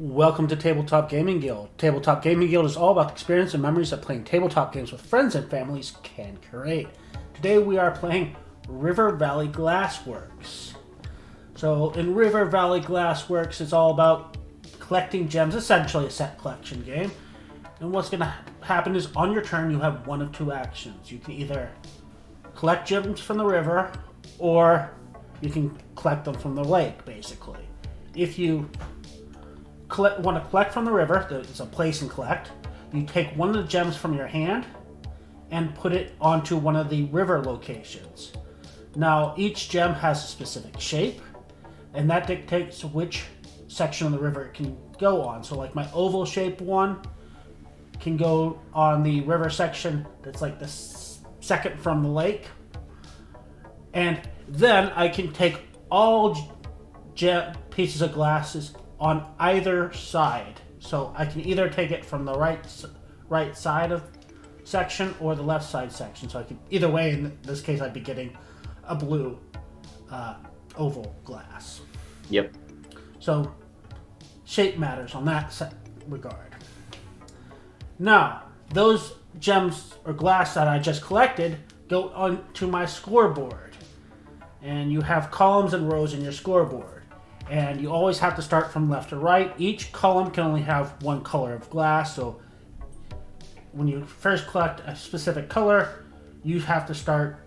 Welcome to Tabletop Gaming Guild. Tabletop Gaming Guild is all about the experience and memories that playing tabletop games with friends and families can create. Today we are playing River Valley Glassworks. So in River Valley Glassworks, it's all about collecting gems, essentially a set collection game. And what's going to happen is on your turn you have one of two actions. You can either collect gems from the river or you can collect them from the lake, basically. If you want to collect from the river, it's a place and collect, you take one of the gems from your hand and put it onto one of the river locations. Now each gem has a specific shape and that dictates which section of the river it can go on. So like my oval shaped one can go on the river section that's like the second from the lake, and then I can take all pieces of glasses on either side. So I can either take it from the right side of section or the left side section. So I can, either way, in this case, I'd be getting a blue oval glass. Yep. So shape matters on that regard. Now, those gems or glass that I just collected go onto my scoreboard. And you have columns and rows in your scoreboard. And you always have to start from left to right. Each column can only have one color of glass. So when you first collect a specific color, you have to start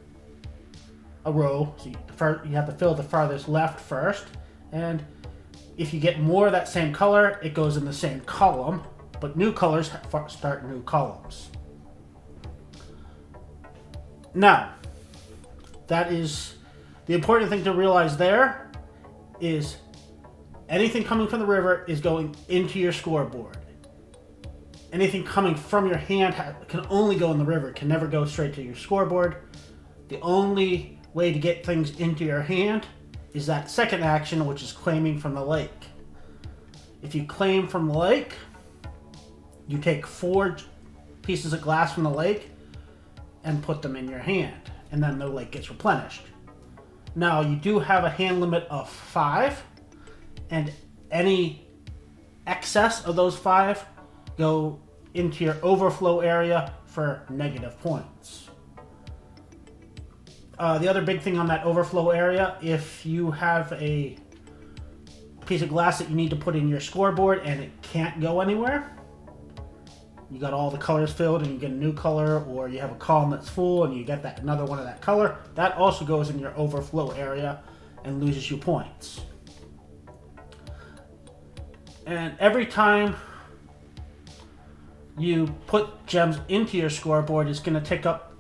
a row. So you have to fill the farthest left first. And if you get more of that same color, it goes in the same column. But new colors start new columns. Now, that is the important thing to realize there is anything coming from the river is going into your scoreboard. Anything coming from your hand can only go in the river, can never go straight to your scoreboard. The only way to get things into your hand is that second action, which is claiming from the lake. If you claim from the lake, you take 4 pieces of glass from the lake and put them in your hand, and then the lake gets replenished. Now, you do have a hand limit of 5, and any excess of those 5 go into your overflow area for negative points. The other big thing on that overflow area, if you have a piece of glass that you need to put in your scoreboard and it can't go anywhere, you got all the colors filled and you get a new color, or you have a column that's full and you get another one of that color, that also goes in your overflow area and loses you points. And every time you put gems into your scoreboard, it's going to tick up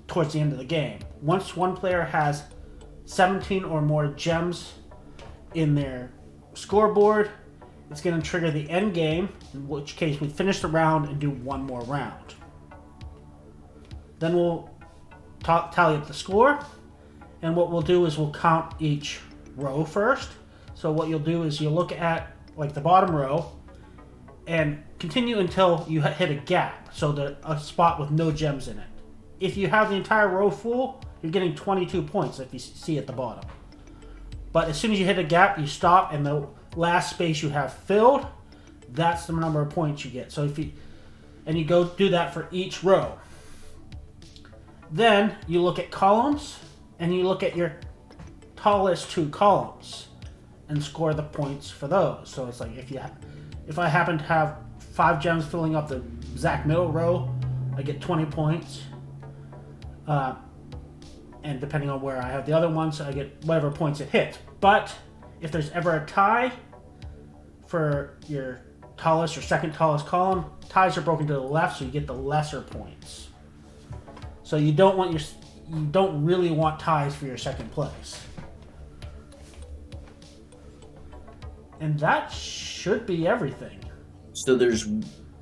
towards the end of the game. Once one player has 17 or more gems in their scoreboard, it's going to trigger the end game, in which case we finish the round and do one more round. Then we'll tally up the score, and what we'll do is we'll count each row first. So what you'll do is you'll look at like the bottom row and continue until you hit a gap, so a spot with no gems in it. If you have the entire row full, you're getting 22 points, if you see at the bottom. But as soon as you hit a gap, you stop, and the last space you have filled, that's the number of points you get. So you go do that for each row. Then you look at columns and you look at your tallest 2 columns and score the points for those. So it's like if I happen to have 5 gems filling up the exact middle row, I get 20 points. And depending on where I have the other ones, I get whatever points it hits. But if there's ever a tie for your tallest or second tallest column, ties are broken to the left, so you get the lesser points. So you don't really want ties for your second place. And that should be everything. So there's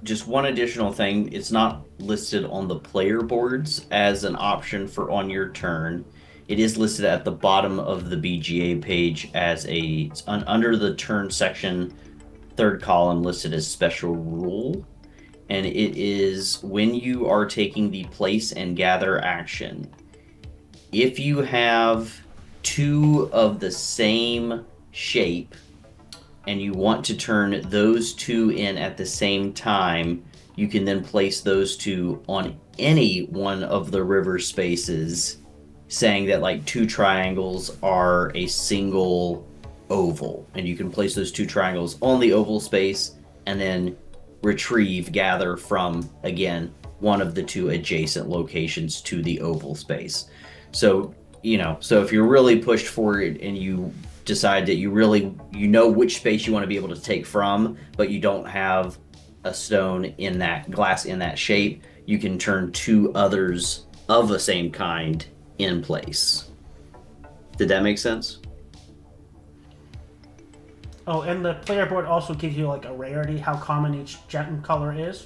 just one additional thing. It's not listed on the player boards as an option for on your turn. It is listed at the bottom of the BGA page as under the turn section, 3rd column, listed as special rule. And it is when you are taking the place and gather action. If you have 2 of the same shape and you want to turn those two in at the same time, you can then place those two on any one of the river spaces, saying that like two triangles are a single oval, and you can place those two triangles on the oval space and then gather from, again, one of the two adjacent locations to the oval space. So, so if you're really pushed for it and you decide that you know which space you want to be able to take from, but you don't have a stone in that glass in that shape, you can turn two others of the same kind in place. Did that make sense? Oh, and the player board also gives you like a rarity, how common each gem color is.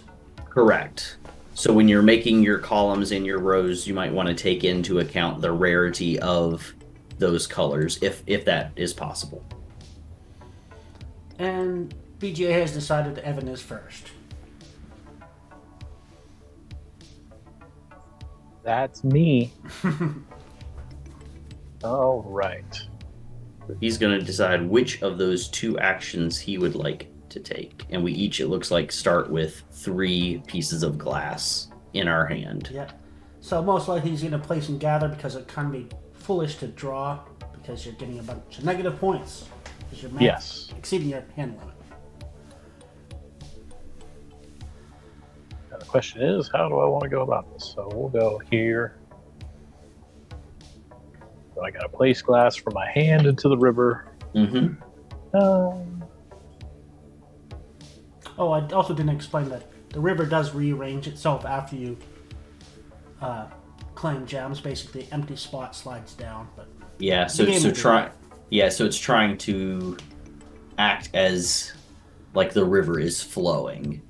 Correct. So when you're making your columns and your rows, you might want to take into account the rarity of those colors, if that is possible. And BGA has decided that Evan is first. That's me. All right. He's going to decide which of those two actions he would like to take. And we each, it looks like, start with 3 pieces of glass in our hand. Yeah. So most likely he's going to place and gather because it can be foolish to draw because you're getting a bunch of negative points. Because you're exceeding your hand limit. Now the question is, how do I want to go about this? So we'll go here. So I got to place glass from my hand into the river. Mm-hmm. Oh, I also didn't explain that the river does rearrange itself after you claim gems. Basically, the empty spot slides down. But so it's trying to act as like the river is flowing.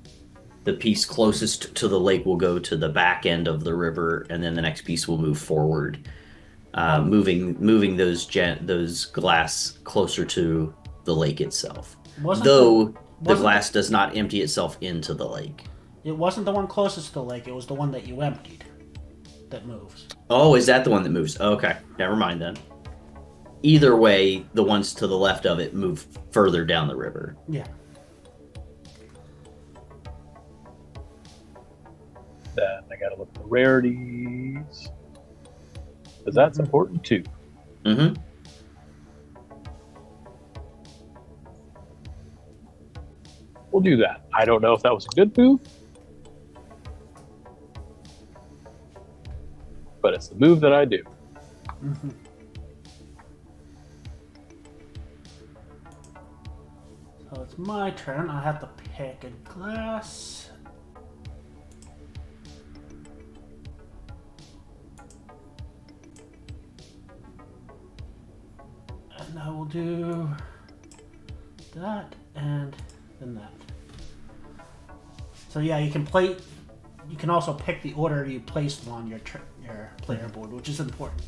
The piece closest to the lake will go to the back end of the river, and then the next piece will move forward, moving those glass closer to the lake itself. The glass does not empty itself into the lake. It wasn't the one closest to the lake. It was the one that you emptied that moves. Oh, is that the one that moves? Okay, never mind then. Either way, the ones to the left of it move further down the river. Yeah. Then I got to look at the rarities, because that's important too. Mm-hmm. We'll do that. I don't know if that was a good move, but it's the move that I do. Mm-hmm. So it's my turn. I have to pick a glass. And I will do that and then that. So yeah, you can also pick the order you place them on your player board, which is important.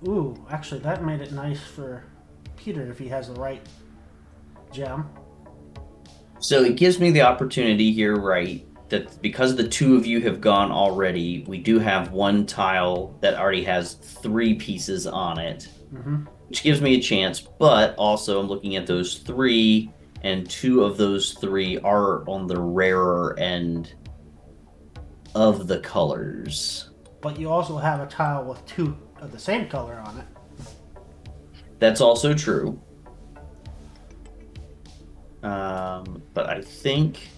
Ooh, actually that made it nice for Peter if he has the right gem. So it gives me the opportunity here, right, that because the two of you have gone already, we do have one tile that already has 3 pieces on it, which gives me a chance, but also I'm looking at those 3, and 2 of those 3 are on the rarer end of the colors. But you also have a tile with 2 of the same color on it. That's also true. But I think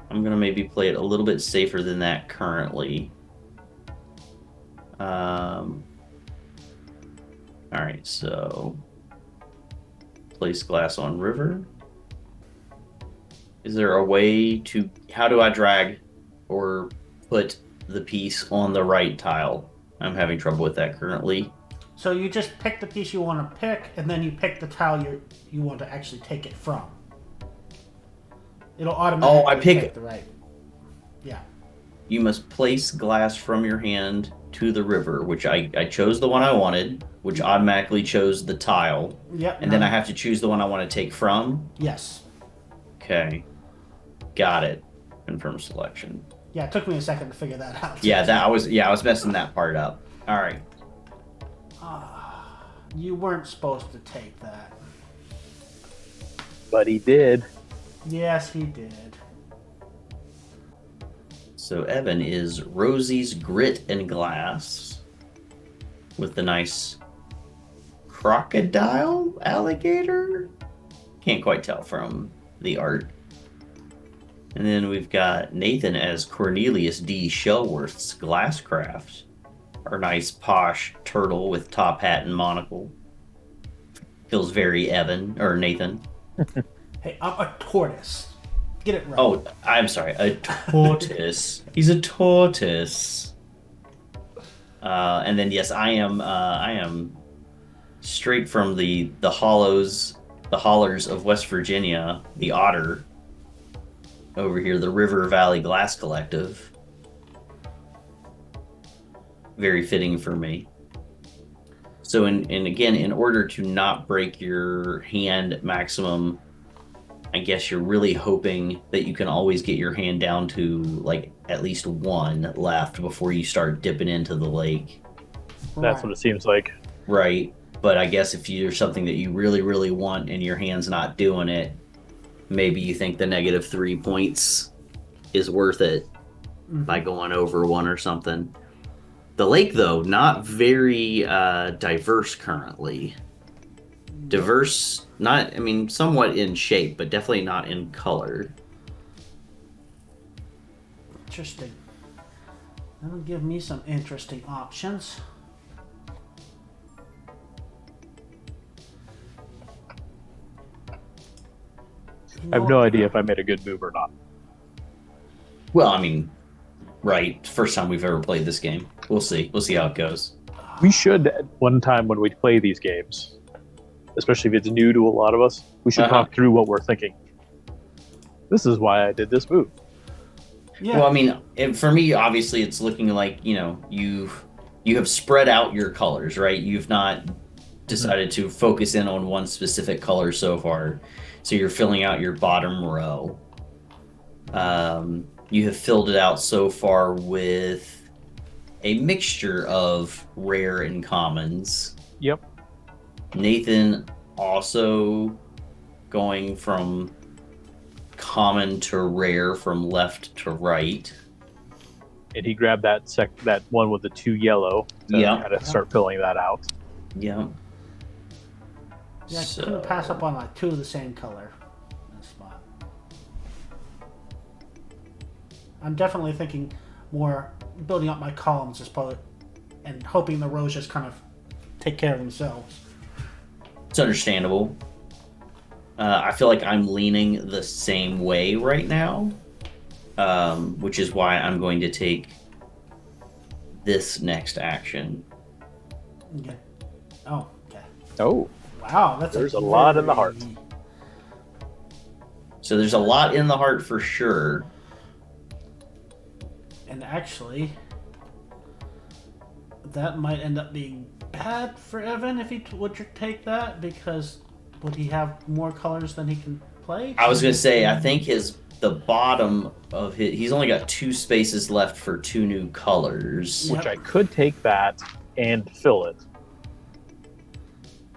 I'm going to maybe play it a little bit safer than that currently. All right, so place glass on river. Is there a way to... How do I drag or put the piece on the right tile? I'm having trouble with that currently. So you just pick the piece you want to pick, and then you pick the tile you want to actually take it from. It'll automatically pick the right. Yeah. You must place glass from your hand to the river, which I chose the one I wanted, which automatically chose the tile. Yep. And then I have to choose the one I want to take from? Yes. Okay. Got it. Confirm selection. Yeah, it took me a second to figure that out. I was messing that part up. All right. You weren't supposed to take that. But he did. Yes, he did. So Evan is Rosie's Grit and Glass with the nice crocodile alligator. Can't quite tell from the art. And then we've got Nathan as Cornelius D. Shellworth's Glasscraft. Our nice posh turtle with top hat and monocle. Feels very Evan, or Nathan. Hey, I'm a tortoise. Get it right. Oh, I'm sorry, a tortoise. He's a tortoise. And then yes, I am straight from the hollers of West Virginia, the otter. Over here, the River Valley Glass Collective. Very fitting for me. So, and again, in order to not break your hand maximum, I guess you're really hoping that you can always get your hand down to like at least one left before you start dipping into the lake. That's what it seems like. Right. But I guess if you're something that you really, really want and your hand's not doing it, maybe you think the -3 points is worth it by going over one or something. The lake, though, not very diverse currently. Diverse, not, I mean, somewhat in shape, but definitely not in color. Interesting. That'll give me some interesting options. I have no idea if I made a good move or not. Well, I mean, right. First time we've ever played this game. We'll see. We'll see how it goes. We should, at one time when we play these games, especially if it's new to a lot of us, we should talk through what we're thinking. This is why I did this move. Yeah. Well, I mean, for me, obviously, it's looking like, you know, you have spread out your colors, right? You've not decided to focus in on one specific color so far. So you're filling out your bottom row. You have filled it out so far with a mixture of rare and commons. Yep. Nathan also going from common to rare from left to right. And he grabbed that one with the 2 yellow. To kind of start filling that out. Yeah. Yeah, I couldn't pass up on like 2 of the same color in this spot. I'm definitely thinking more building up my columns as opposed and hoping the rows just kind of take care of themselves. It's understandable. I feel like I'm leaning the same way right now, which is why I'm going to take this next action. Okay. Oh, okay. Oh. Wow, There's a lot in the heart. So there's a lot in the heart for sure. And actually, that might end up being bad for Evan if he would take that, because would he have more colors than he can play? I was gonna say, I think the bottom of he's only got 2 spaces left for 2 new colors. Which I could take that and fill it.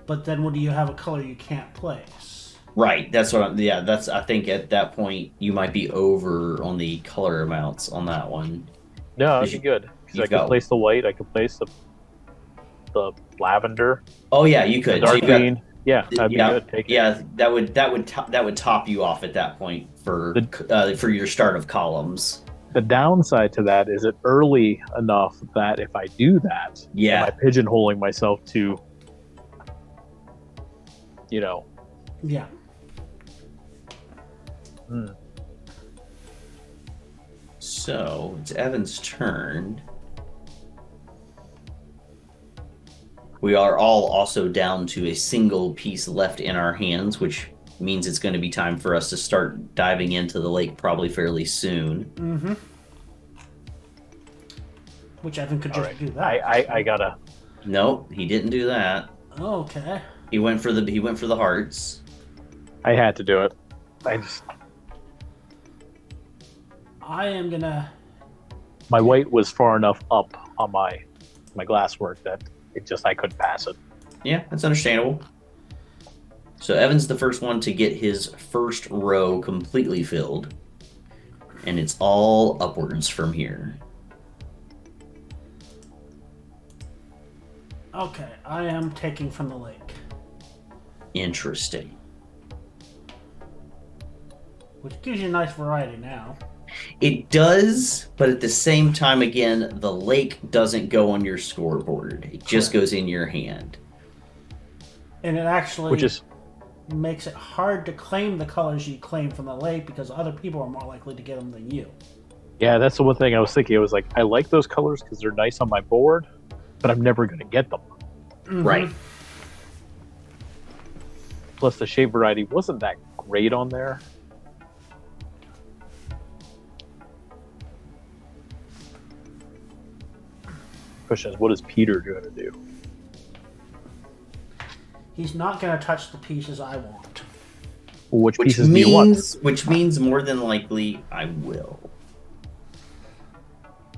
But then would you have a color you can't place? Right. That's what I think at that point you might be over on the color amounts on that one. No, that'd be good. Because I could place the white, I could place the lavender. Oh yeah, you could. The dark green. Yeah, that'd be good. Take it. That would top you off at that point for your start of columns. The downside to that is it early enough that if I do that, am I pigeonholing myself to, you know? Yeah. So it's Evan's turn. We are all also down to a single piece left in our hands, which means it's going to be time for us to start diving into the lake probably fairly soon. Mm-hmm. Which Evan could just do that. I gotta. Nope, he didn't do that. Okay. He went for the hearts. I had to do it. I am gonna. My white was far enough up on my glasswork that I couldn't pass it. Yeah, that's understandable. So Evan's the first one to get his first row completely filled. And it's all upwards from here. Okay, I am taking from the lake. Interesting. Which gives you a nice variety now. It does, but at the same time, again, the lake doesn't go on your scoreboard. It just goes in your hand. And it actually Which is makes it hard to claim the colors you claim from the lake because other people are more likely to get them than you. yeah, that's the one thing I was thinking. I was like, I like those colors because they're nice on my board, but I'm never going to get them. Mm-hmm. Right. Plus, the shape variety wasn't that great on there. Question is, what is Peter going to do? He's not going to touch the pieces I want. Which pieces do you want? Which means more than likely I will.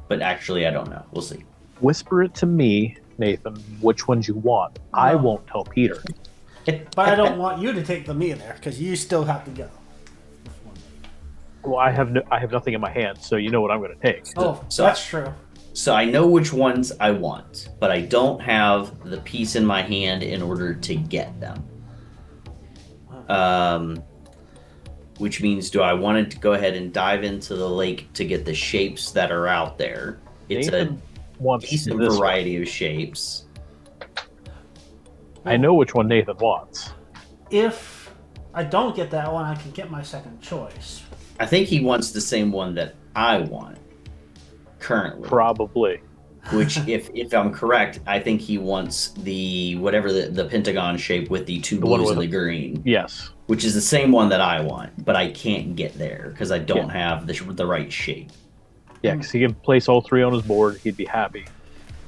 But actually, I don't know. We'll see. Whisper it to me, Nathan, which ones you want. I won't tell Peter. But I don't want you to take them either because you still have to go. Well, I have nothing in my hand, so you know what I'm going to take. Oh, So- that's true. So I know which ones I want, but I don't have the piece in my hand in order to get them. Which means, do I want to go ahead and dive into the lake to get the shapes that are out there? It's Nathan a wants decent this variety of shapes. I know which one Nathan wants. If I don't get that one, I can get my second choice. I think he wants the same one that I want currently. Probably. Which, if I'm correct, I think he wants the whatever the pentagon shape with the two The one blues with and the green. Yes. Which is the same one that I want, but I can't get there because I don't have the right shape. Yeah, because he can place all three on his board. He'd be happy.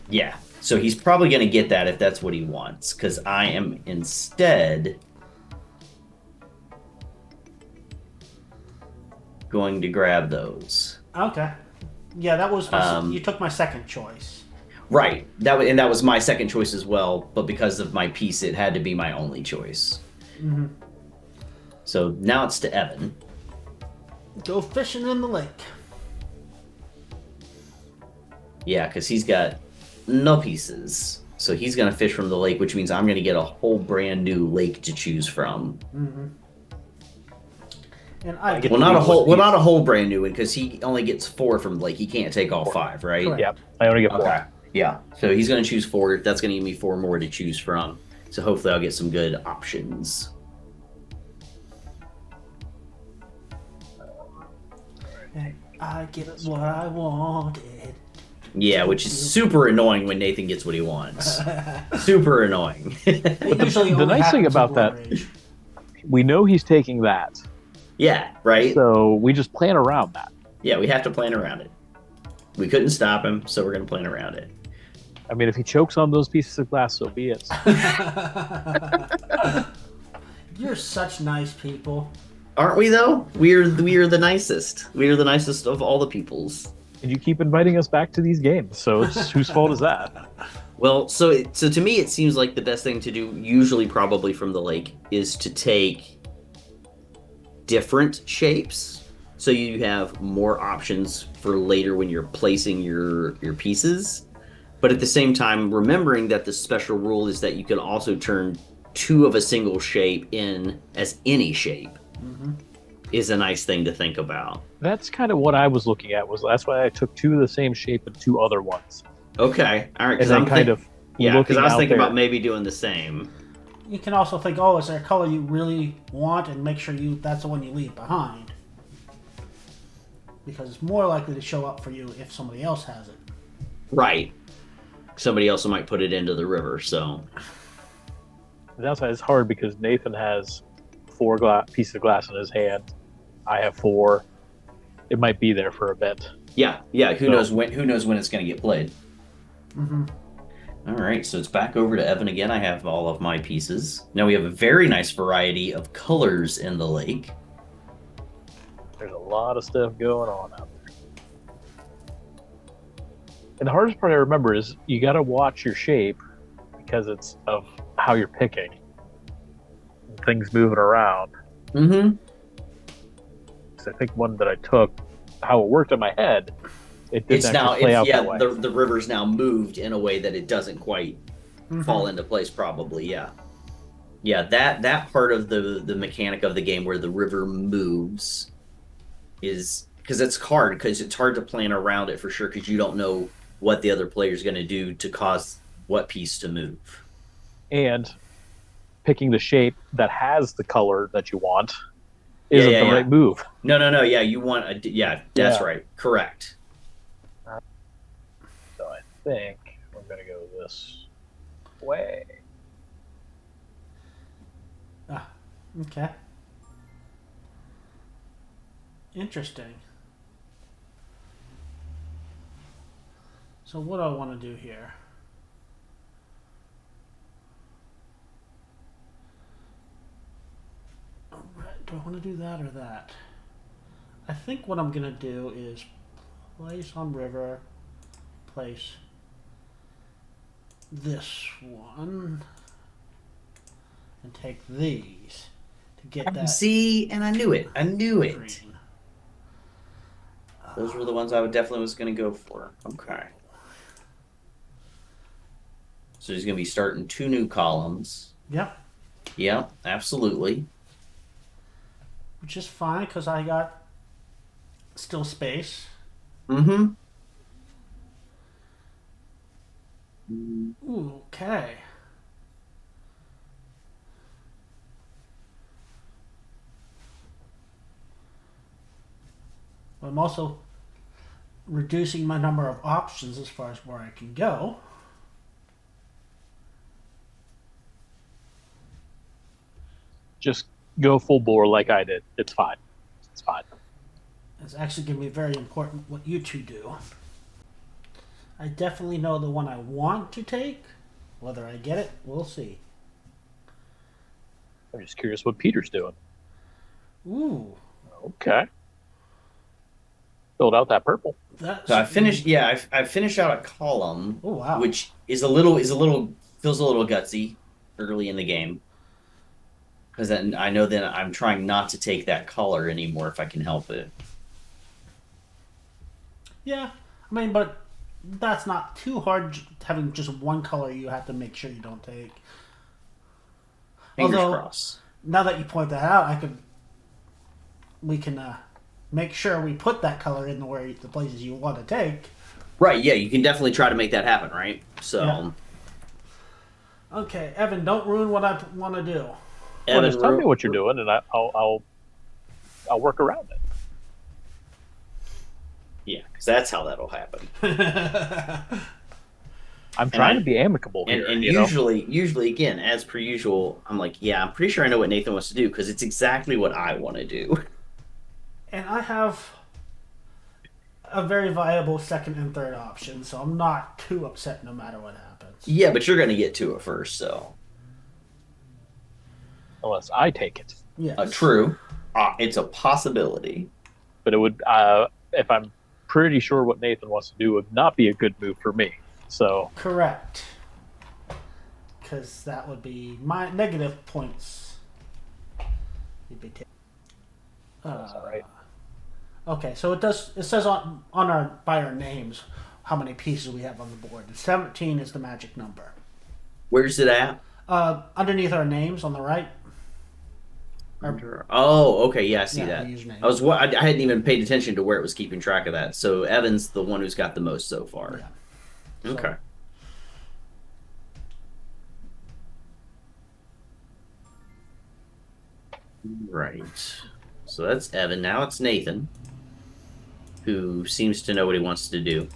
Yeah, so he's probably going to get that if that's what he wants, because I am instead going to grab those. Okay. Yeah, that was you took my second choice. Right, that was my second choice as well, but because of my piece, it had to be my only choice. Mm-hmm. So now it's to Evan. Go fishing in the lake. Yeah, because he's got no pieces. So he's going to fish from the lake, which means I'm going to get a whole brand new lake to choose from. Mm-hmm. And I Well, not a whole brand new one, because he only gets 4 from the lake. He can't take all 5, right? Correct. Yep. I only get 4. Okay. Yeah. So he's going to choose 4. That's going to give me 4 more to choose from. So hopefully I'll get some good options. I get what I wanted. Yeah, which is super annoying when Nathan gets what he wants. Super annoying. The nice thing about that, we know he's taking that. Yeah, right? So we just plan around that. Yeah, we have to plan around it. We couldn't stop him, so we're going to plan around it. I mean, if he chokes on those pieces of glass, so be it. You're such nice people. Aren't we, though? We are the nicest. We are the nicest of all the peoples. And you keep inviting us back to these games, so it's, whose fault is that? Well, so to me, it seems like the best thing to do, usually probably from the lake, is to take different shapes, so you have more options for later when you're placing your pieces. But at the same time, remembering that the special rule is that you can also turn 2 of a single shape in as any shape. Mm-hmm. Is a nice thing to think about. That's kind of what I was looking at. That's why I took 2 of the same shape and 2 other ones. Okay, all right. And then because I was thinking about maybe doing the same. You can also think, oh, is there a color you really want, and make sure that's the one you leave behind. Because it's more likely to show up for you if somebody else has it. Right. Somebody else might put it into the river, so. That's why it's hard, because Nathan has 4 pieces of glass in his hand. I have 4. It might be there for a bit. Yeah. Who knows when it's going to get played. Mm-hmm. All right, so it's back over to Evan again. I have all of my pieces. Now we have a very nice variety of colors in the lake. There's a lot of stuff going on out there. And the hardest part I remember is you got to watch your shape, because it's of how you're picking. Things moving around. Mm-hmm. I think one that I took, how it worked in my head, it didn't It's now, actually play out yeah, that way. the river's now moved in a way that it doesn't quite Mm-hmm. fall into place, probably, yeah. Yeah, that part of the mechanic of the game where the river moves is, because it's hard, because it's hard to plan around it for sure, because you don't know what the other player's going to do to cause what piece to move. And picking the shape that has the color that you want isn't the right move. No, yeah, you want a, that's right, correct. So I think we're going to go this way. Ah, okay. Interesting. So what do I want to do here? Alright, do I want to do that or that? I think what I'm going to do is place on river, place this one, and take these to get that. See, and I knew it. Green. Those were the ones I would definitely was going to go for. Okay. So he's going to be starting 2 new columns. Yep. Yep, absolutely. Which is fine because I got still space. Mm-hmm. Ooh, okay. But I'm also reducing my number of options as far as where I can go. Just go full bore like I did. It's fine. It's fine. It's actually going to be very important what you two do. I definitely know the one I want to take. Whether I get it, we'll see. I'm just curious what Peter's doing. Ooh. Okay. Filled out that purple. So I finished. Yeah, I finished out a column. Oh wow. Which is feels a little gutsy early in the game, because then I know that I'm trying not to take that color anymore if I can help it. Yeah, I mean, but that's not too hard. Having just one color, you have to make sure you don't take. Fingers crossed. Now that you point that out, we can make sure we put that color in the places you want to take. Right. Yeah, you can definitely try to make that happen. Right. So. Yeah. Okay, Evan, don't ruin what I want to do. Well, just tell me what you're doing, and I'll work around it. Yeah, because that's how that'll happen. I'm trying to be amicable here. And usually, again, as per usual, I'm like, yeah, I'm pretty sure I know what Nathan wants to do because it's exactly what I want to do. And I have a very viable second and third option, so I'm not too upset no matter what happens. Yeah, but you're going to get to it first, so. Unless I take it. Yes. True. It's a possibility. But it would, if I'm pretty sure what Nathan wants to do, would not be a good move for me. So. Correct. Because that would be my negative points. You'd be That's all right. Okay, so it says by our names how many pieces we have on the board. 17 is the magic number. Where's it at? Underneath our names on the right. Oh, okay, yeah, I see that. Username. I hadn't even paid attention to where it was keeping track of that. So Evan's the one who's got the most so far. Yeah. Okay. Right. So that's Evan. Now it's Nathan, who seems to know what he wants to do.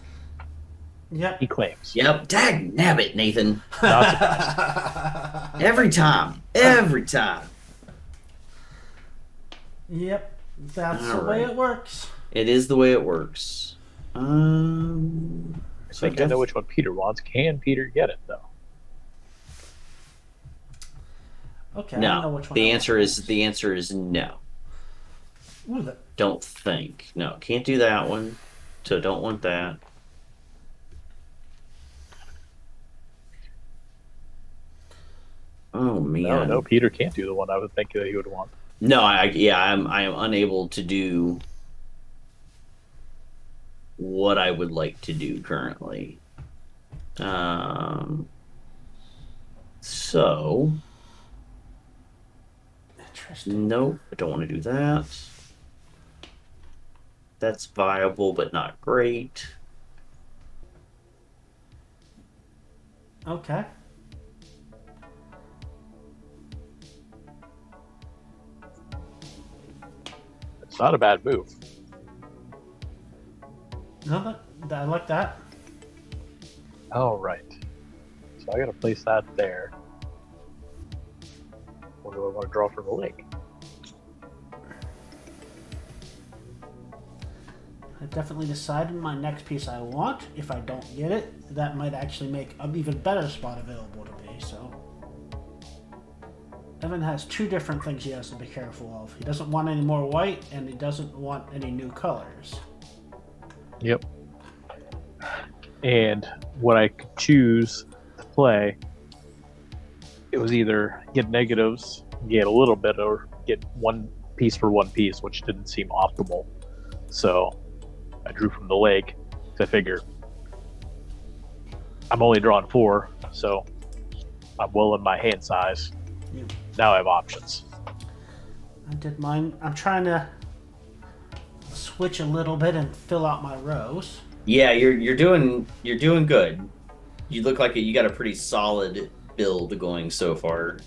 Yep. He claims. Yep. Dag nabbit, Nathan. Not surprised. Every time. Every time. Yep. That's the way it works. It is the way it works. I think I know which one Peter wants. Can Peter get it, though? Okay. No. I know which one the answer is no. Ooh, Don't think. No, can't do that one. So don't want that. Oh No, man. Peter can't do the one I would think that he would want. No, I am unable to do what I would like to do currently. So Interesting. nope, I don't want to do that. That's viable, but not great. Okay. It's not a bad move. No, I like that. All right. So I got to place that there. What do I want to draw from the lake? I definitely decided my next piece I want. If I don't get it, that might actually make an even better spot available to me, so. Evan has two different things he has to be careful of. He doesn't want any more white, and he doesn't want any new colors. Yep. And what I could choose to play, it was either get negatives, get a little bit, or get one piece for one piece, which didn't seem optimal. So I drew from the lake to figure I'm only drawing 4, so I'm well in my hand size. Yeah. Now I have options. I did mine. I'm trying to switch a little bit and fill out my rows. Yeah, you're doing good. You look like you got a pretty solid build going so far.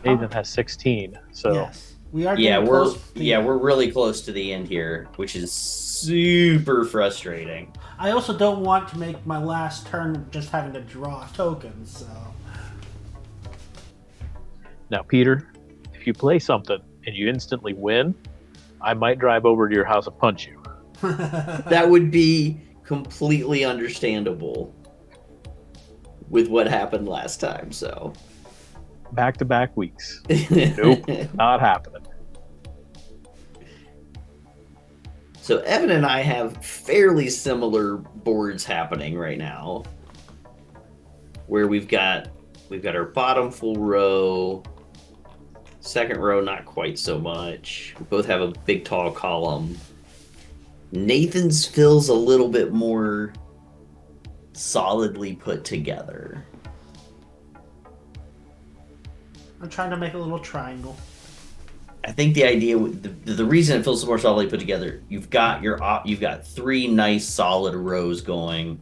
Nathan has 16, so Yes, we are. Yeah, getting we're close to the end. we're really close to the end here, which is super frustrating. I also don't want to make my last turn just having to draw tokens. So now Peter, if you play something and you instantly win, I might drive over to your house and punch you. That would be completely understandable with what happened last time, so Back-to-back weeks. Nope, not happening. So Evan and I have fairly similar boards happening right now, where we've got our bottom full row, second row not quite so much. We both have a big tall column. Nathan's feels a little bit more solidly put together. I'm trying to make a little triangle. I think the idea, the reason it feels more solidly put together, you've got 3 nice solid rows going.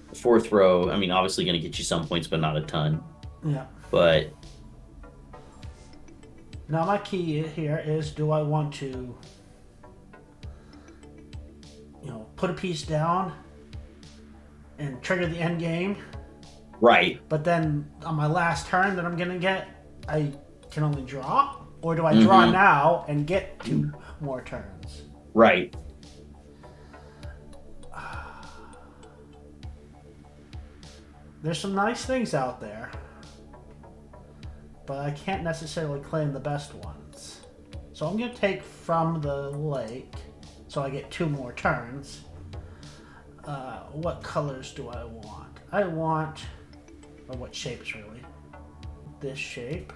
The fourth row, I mean, obviously going to get you some points, but not a ton. Yeah. But Now my key here is: do I want to, put a piece down and trigger the end game? right, But then on my last turn that I'm gonna get, I can only draw, or do I draw now and get 2 more turns? right. There's some nice things out there, but I can't necessarily claim the best ones. So I'm gonna take from the lake, so I get 2 more turns. What colors do I want? Or what shapes really? This shape.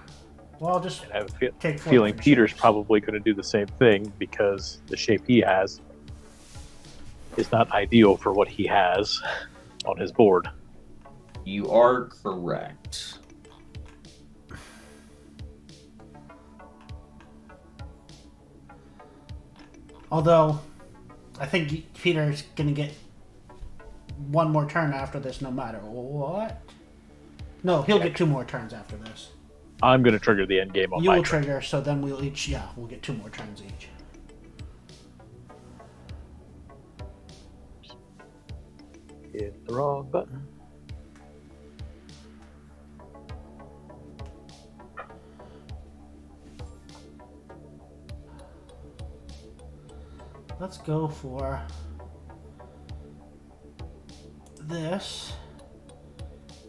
Well, I'll just I have a take 4 feeling different Peter's shapes. probably going to do the same thing because the shape he has is not ideal for what he has on his board. You are correct. Although, I think Peter's gonna get 1 more turn after this, no matter what. No, he'll get 2 more turns after this. I'm going to trigger the end game on You my will turn. trigger, so then we'll get 2 more turns each. Hit the wrong button. Let's go for this.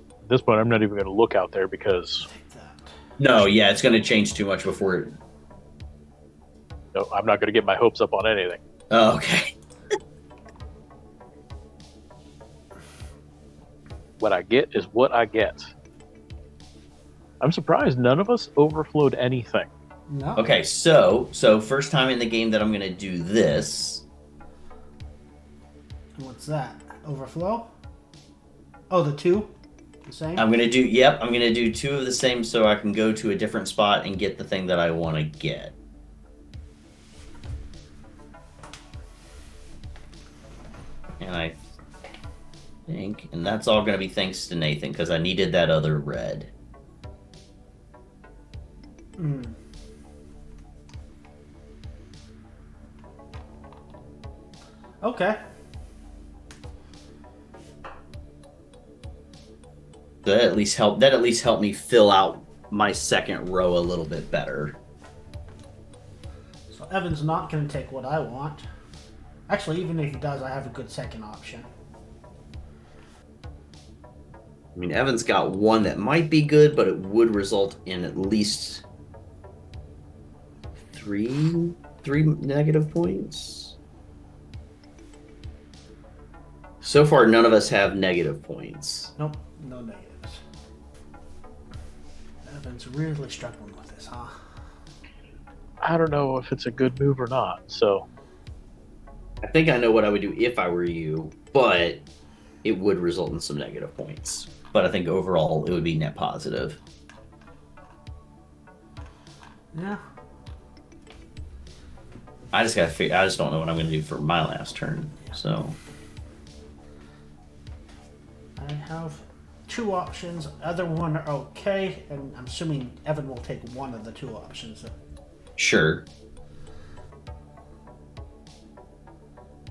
At this point, I'm not even going to look out there because Take that. No, yeah, it's going to change too much before it... no, I'm not going to get my hopes up on anything. Oh, okay. What I get is what I get. I'm surprised none of us overflowed anything. No. Okay, so first time in the game that I'm gonna do this. And what's that? Overflow? Oh, the 2? The same? I'm gonna do 2 of the same so I can go to a different spot and get the thing that I want to get. And I think, and that's all gonna be thanks to Nathan because I needed that other red. Okay. That at least helped me fill out my second row a little bit better. So Evan's not going to take what I want. Actually, even if he does, I have a good second option. I mean, Evan's got one that might be good, but it would result in at least three negative points. So far, none of us have negative points. Nope, no negatives. Evan's really struggling with this, huh? I don't know if it's a good move or not, so... I think I know what I would do if I were you, but it would result in some negative points. But I think overall, it would be net positive. Yeah. I just don't know what I'm going to do for my last turn, so... I have 2 options. Other one are okay, and I'm assuming Evan will take one of the 2 options. Sure.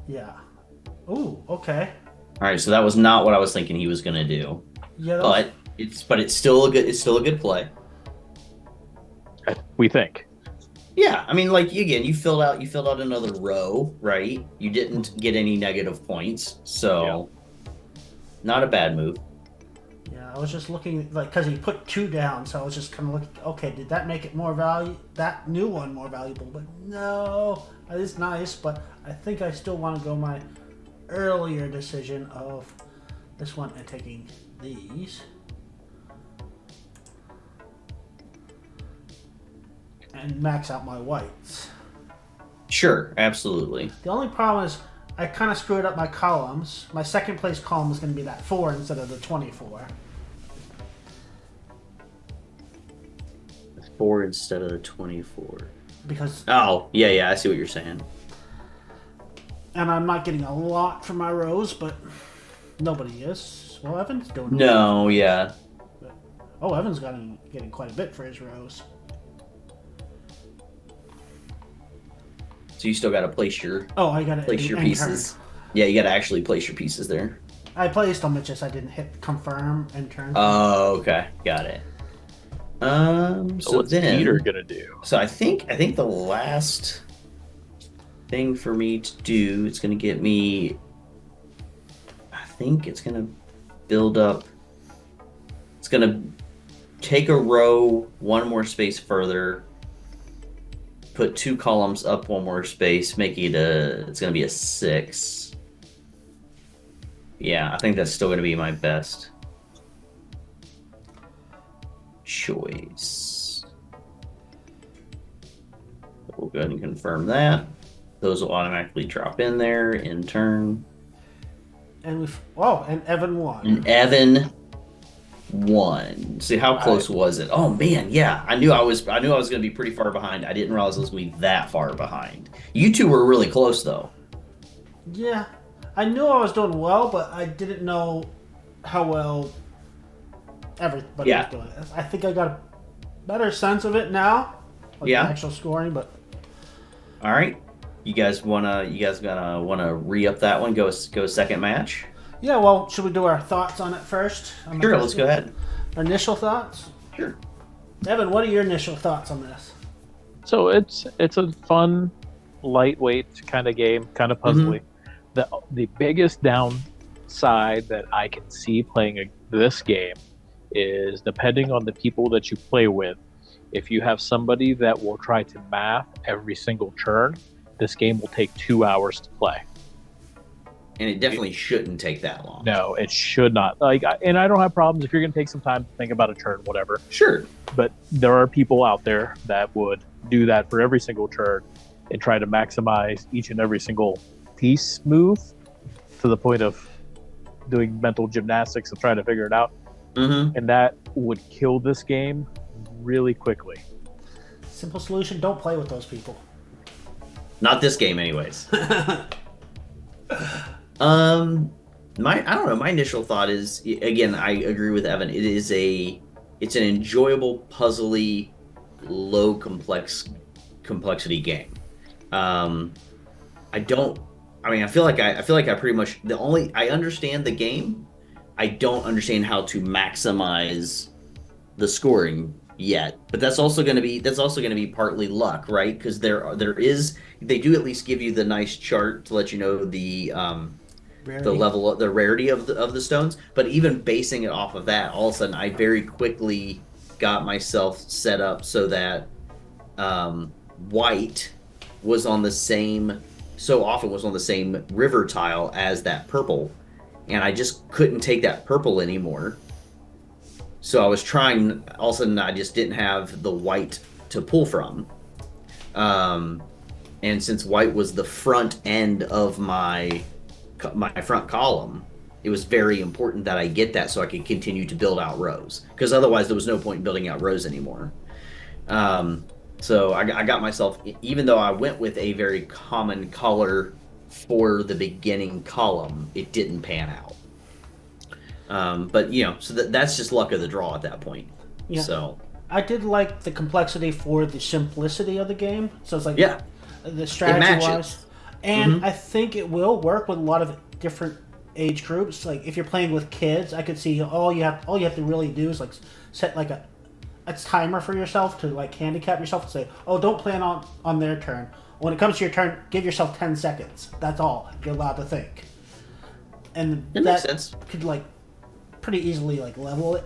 Yeah. Ooh, okay. All right, so that was not what I was thinking he was going to do. Yeah, But it's still a good play. We think. Yeah, I mean, like, again, you filled out another row, right? You didn't get any negative points, so not a bad move. Yeah, I was just looking, like, because he put 2 down, so I was just kind of looking, okay, did that make it more value, that new one more valuable? But no, it is nice, but I think I still want to go my earlier decision of this one and taking these. And max out my whites. Sure, absolutely. The only problem is I kind of screwed up my columns. My second place column is going to be that 4 instead of the 24. 4 instead of the 24. Because... Oh, yeah, I see what you're saying. And I'm not getting a lot from my rows, but nobody is. Well, Evan's doing... No, yeah. Oh, Evan's getting quite a bit for his rows. So you still got to place your... Oh, I got to place your pieces. Turn. Yeah, you got to actually place your pieces there. I placed them, it's just I didn't hit confirm and turn. Oh, okay, got it. So what's then Peter gonna do? So I think the last thing for me to do, it's gonna get me. I think it's gonna build up. It's gonna take a row 1 more space further. Put 2 columns up 1 more space, make it it's gonna be a 6. Yeah, I think that's still gonna be my best choice. We'll go ahead and confirm that. Those will automatically drop in there in turn. And and Evan won. And Evan won. See, how close was it? Oh man, yeah. I knew I was gonna be pretty far behind. I didn't realize it was gonna be that far behind. You 2 were really close though. Yeah. I knew I was doing well, but I didn't know how well everybody was doing. I think I got a better sense of it now. Like the actual scoring, but all right. You guys wanna re-up that one? Go second match? Yeah, well, should we do our thoughts on it first? Sure, let's go ahead. Our initial thoughts? Sure. Evan, what are your initial thoughts on this? So it's a fun, lightweight kind of game, kind of puzzly. The biggest downside that I can see playing this game is depending on the people that you play with. If you have somebody that will try to math every single turn, this game will take 2 hours to play. And it definitely shouldn't take that long. No, it should not. And I don't have problems if you're going to take some time to think about a turn, whatever. Sure. But there are people out there that would do that for every single turn and try to maximize each and every single piece move to the point of doing mental gymnastics and trying to figure it out. Mm-hmm. And that would kill this game really quickly. Simple solution: don't play with those people. Not this game, anyways. I don't know. My initial thought is, again, I agree with Evan. It's an enjoyable, puzzly, low complexity game. I feel like I pretty much I understand the game. I don't understand how to maximize the scoring yet, but that's also going to be partly luck, right? Because they do at least give you the nice chart to let you know the level of the rarity of the stones. But even basing it off of that, all of a sudden I very quickly got myself set up so that white was on the same river tile as that purple, and I just couldn't take that purple anymore. So I was trying, all of a sudden I just didn't have the white to pull from. And since white was the front end of my front column, it was very important that I get that so I could continue to build out rows. Because otherwise there was no point in building out rows anymore. So I got myself, even though I went with a very common color for the beginning column, it didn't pan out. But so that's just luck of the draw at that point. Yeah. So I did like the complexity for the simplicity of the game. So it's like the strategy wise, and I think it will work with a lot of different age groups. Like if you're playing with kids, I could see all you have to really do is like set like a timer for yourself to like handicap yourself and say, oh, don't plan on their turn. When it comes to your turn, give yourself 10 seconds. That's all you're allowed to think. And that makes sense. Could like pretty easily like level it.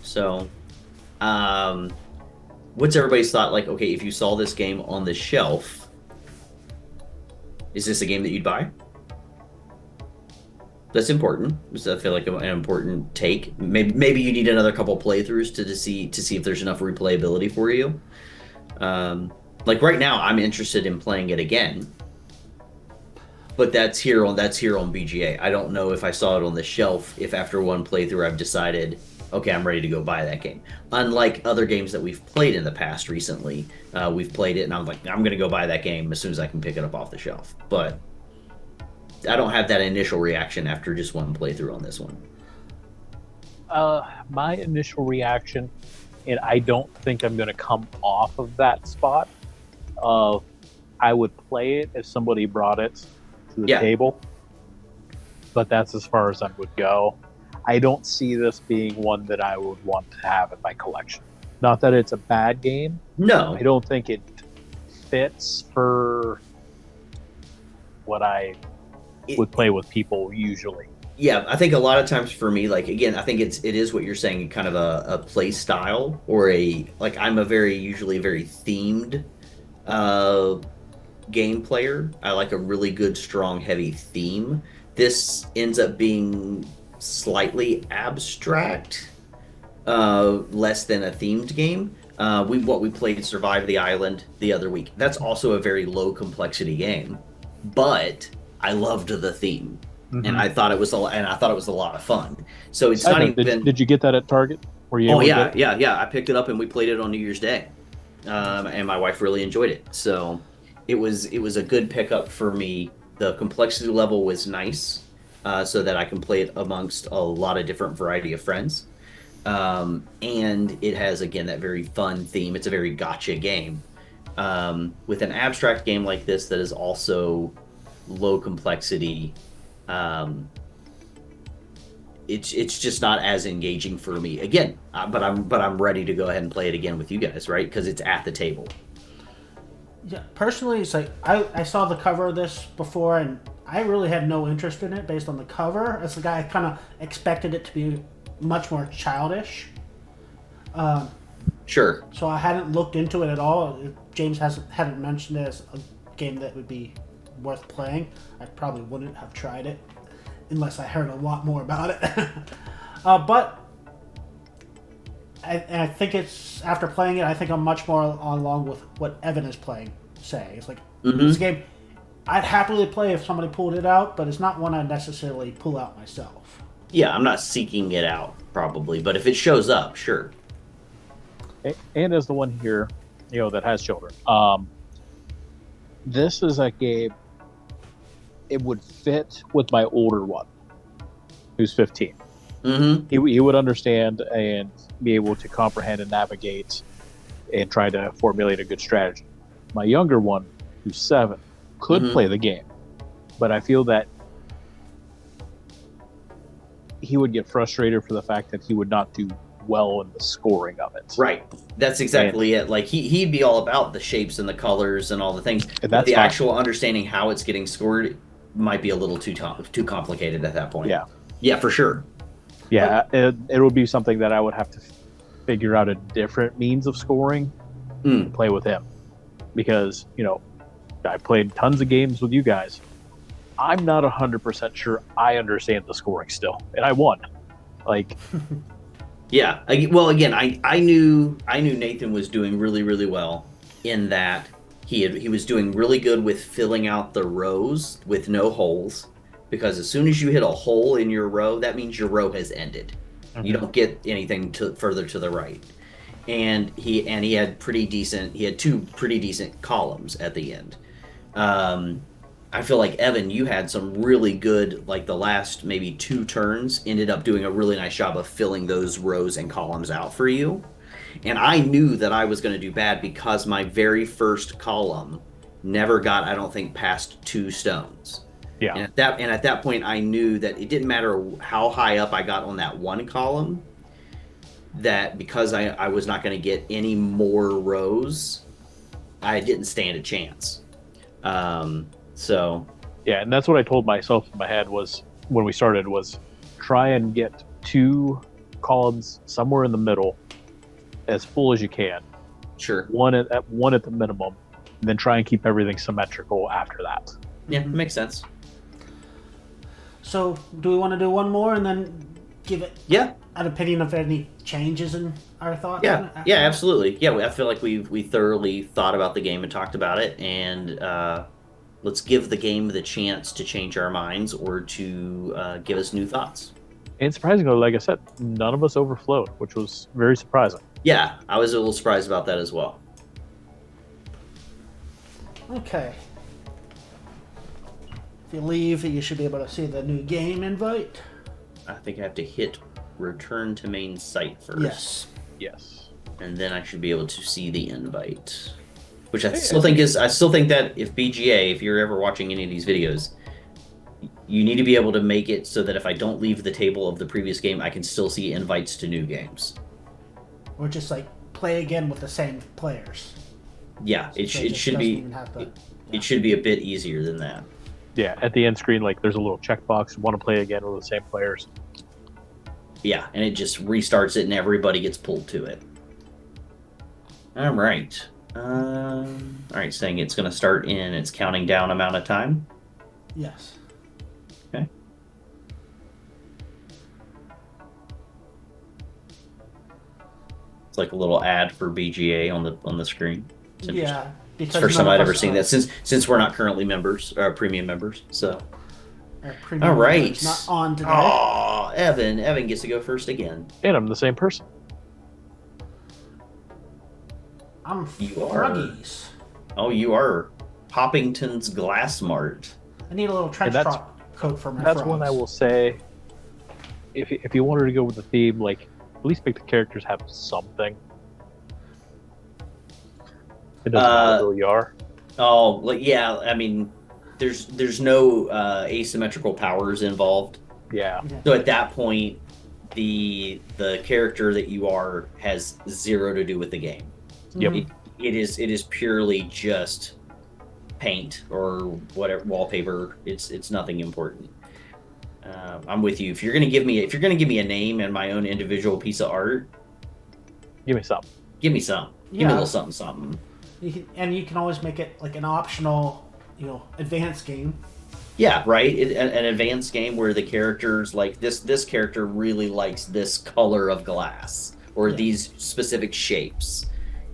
So, what's everybody's thought? Like, okay, if you saw this game on the shelf, is this a game that you'd buy? That's important. So I feel like an important take. Maybe you need another couple playthroughs to see if there's enough replayability for you. Like right now, I'm interested in playing it again, but that's here on BGA. I don't know if I saw it on the shelf, if after one playthrough I've decided, okay, I'm ready to go buy that game. Unlike other games that we've played in the past recently, we've played it and I'm like, I'm going to go buy that game as soon as I can pick it up off the shelf. But I don't have that initial reaction after just one playthrough on this one. My initial reaction, and I don't think I'm going to come off of that spot of I would play it if somebody brought it to the table, but that's as far as I would go. I don't see this being one that I would want to have in my collection. Not that it's a bad game. No. I don't think it fits for what I would play with people usually. Yeah, I think a lot of times for me, like again, I think it is what you're saying, kind of a play style or I'm usually a very themed game player. I like a really good, strong, heavy theme. This ends up being slightly abstract, less than a themed game. We played Survive the Island the other week. That's also a very low complexity game, but I loved the theme, and I thought it was a lot of fun. So it's not even. Did you get that at Target? Were you? Yeah. I picked it up and we played it on New Year's Day, and my wife really enjoyed it. So it was a good pickup for me. The complexity level was nice, so that I can play it amongst a lot of different variety of friends, and it has again that very fun theme. It's a very gotcha game, with an abstract game like this that is also low complexity. It's just not as engaging for me again, but I'm ready to go ahead and play it again with you guys, right? Because it's at the table. Yeah, personally, it's like I saw the cover of this before, and I really had no interest in it based on the cover. As the guy, I kind of expected it to be much more childish. Sure. So I hadn't looked into it at all. James hadn't mentioned it as a game that would be worth playing. I probably wouldn't have tried it unless I heard a lot more about it. But I think it's, after playing it, I think I'm much more along with what Evan is saying. It's like, it's a game I'd happily play if somebody pulled it out, but it's not one I'd necessarily pull out myself. Yeah, I'm not seeking it out, probably, but if it shows up, sure. And as the one here, that has children, this is a game, it would fit with my older one, who's 15. Mm-hmm. He would understand and be able to comprehend and navigate and try to formulate a good strategy. My younger one, who's 7, could play the game, but I feel that he would get frustrated for the fact that he would not do well in the scoring of it. Right. That's exactly it. Like, he'd be all about the shapes and the colors and all the things. And but the fine. actual understanding how it's getting scored might be a little too complicated at that point. Yeah. Yeah, for sure. Yeah, it would be something that I would have to figure out a different means of scoring to play with him. Because, I played tons of games with you guys. I'm not 100% sure I understand the scoring still. And I won. Like... Yeah. Well, again, I knew Nathan was doing really, really well in that he was doing really good with filling out the rows with no holes, because as soon as you hit a hole in your row, that means your row has ended. Mm-hmm. You don't get anything further to the right. And he had two pretty decent columns at the end. I feel like, Evan, you had some really good, like the last maybe 2 turns ended up doing a really nice job of filling those rows and columns out for you. And I knew that I was going to do bad because my very first column never got, I don't think, past 2 stones. Yeah. And at that point, I knew that it didn't matter how high up I got on that one column, that because I was not going to get any more rows, I didn't stand a chance. So yeah, and that's what I told myself in my head was when we started was try and get 2 columns somewhere in the middle as full as you can. Sure. One at the minimum, and then try and keep everything symmetrical after that. Yeah, makes sense. So, do we want to do one more and then give it an opinion of any changes in our thoughts? Yeah, absolutely. Yeah, I feel like we thoroughly thought about the game and talked about it, and let's give the game the chance to change our minds or to give us new thoughts. And surprisingly, like I said, none of us overflowed, which was very surprising. Yeah, I was a little surprised about that as well. Okay. If you leave, you should be able to see the new game invite. I think I have to hit return to main site first. Yes. And then I should be able to see the invite. Which I still think that if BGA, if you're ever watching any of these videos, you need to be able to make it so that if I don't leave the table of the previous game, I can still see invites to new games. Or just like play again with the same players. Yeah, it should be it should be a bit easier than that. Yeah, at the end screen, like there's a little checkbox. Want to play again with the same players? Yeah, and it just restarts it, and everybody gets pulled to it. All right. All right, saying it's going to start in its counting down amount of time. Yes. Okay. It's like a little ad for BGA on the screen. Yeah. It's the first time I'd ever seen that since we're not currently members, premium members. So. All right. Not on today. Oh, Evan gets to go first again. And I'm the same person. I'm You are. Froggies. Oh, you are Poppington's Glass Mart. I need a little trench coat for my That's frogs. one I will say. If you wanted to go with the theme, like at least make the characters have something. It doesn't matter who you are. Oh, like yeah. I mean, there's no asymmetrical powers involved. Yeah. So at that point, the character that you are has 0 to do with the game. Yep. It is purely just paint or whatever, wallpaper. It's nothing important. I'm with you. If you're gonna give me a name and my own individual piece of art, Give me some. give me some. Give me a little something. You can always make it like an optional, advanced game. Yeah, right. An advanced game where the characters like this character really likes this color of glass or Yeah. these specific shapes.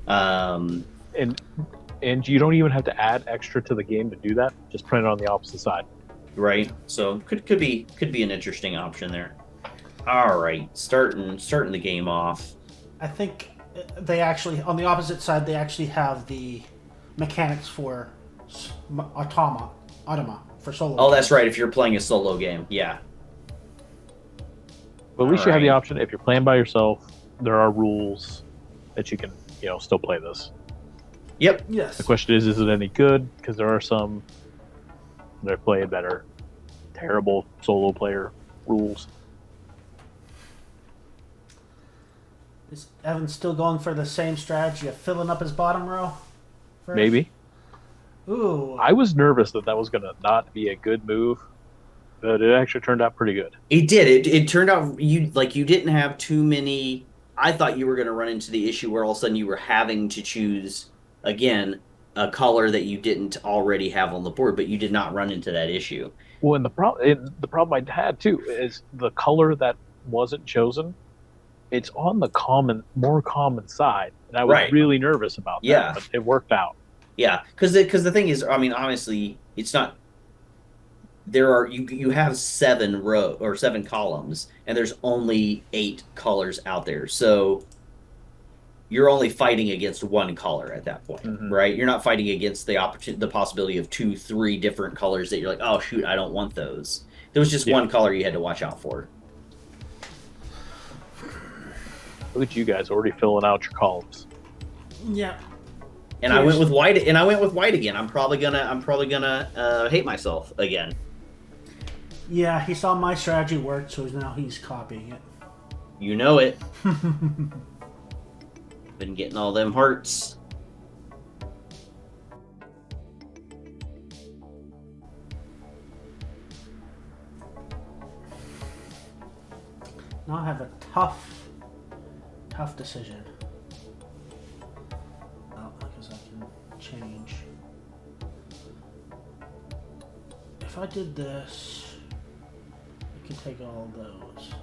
And you don't even have to add extra to the game to do that. Just print it on the opposite side. Right. So could be an interesting option there. All right, starting the game off. I think they actually, on the opposite side, they actually have the mechanics for automa for solo. Oh, that's right. If you're playing a solo game, yeah. But at least you have the option. If you're playing by yourself, there are rules that you can, still play this. Yep. Yes. The question is it any good? Because there are some that are playing better. Terrible solo player rules. Is Evan still going for the same strategy of filling up his bottom row? First? Maybe. Ooh. I was nervous that was going to not be a good move, but it actually turned out pretty good. It did. It turned out you didn't have too many. I thought you were going to run into the issue where all of a sudden you were having to choose again a color that you didn't already have on the board, but you did not run into that issue. Well, and the problem I had too is the color that wasn't chosen. It's on the more common side, and I was really nervous about that. Yeah, but it worked out. Yeah, because the thing is, I mean, honestly, it's not. There are you have 7 columns, and there's only 8 colors out there, so you're only fighting against one color at that point, right? You're not fighting against the possibility of 2, 3 different colors that you're like, oh shoot, I don't want those. There was just one color you had to watch out for. Look at you guys already filling out your columns. Yeah. And I went with white. And I went with white again. I'm probably gonna hate myself again. Yeah, he saw my strategy work, so now he's copying it. You know it. Been getting all them hearts. Now I have a tough decision. Oh, because I can change. If I did this, I can take all those.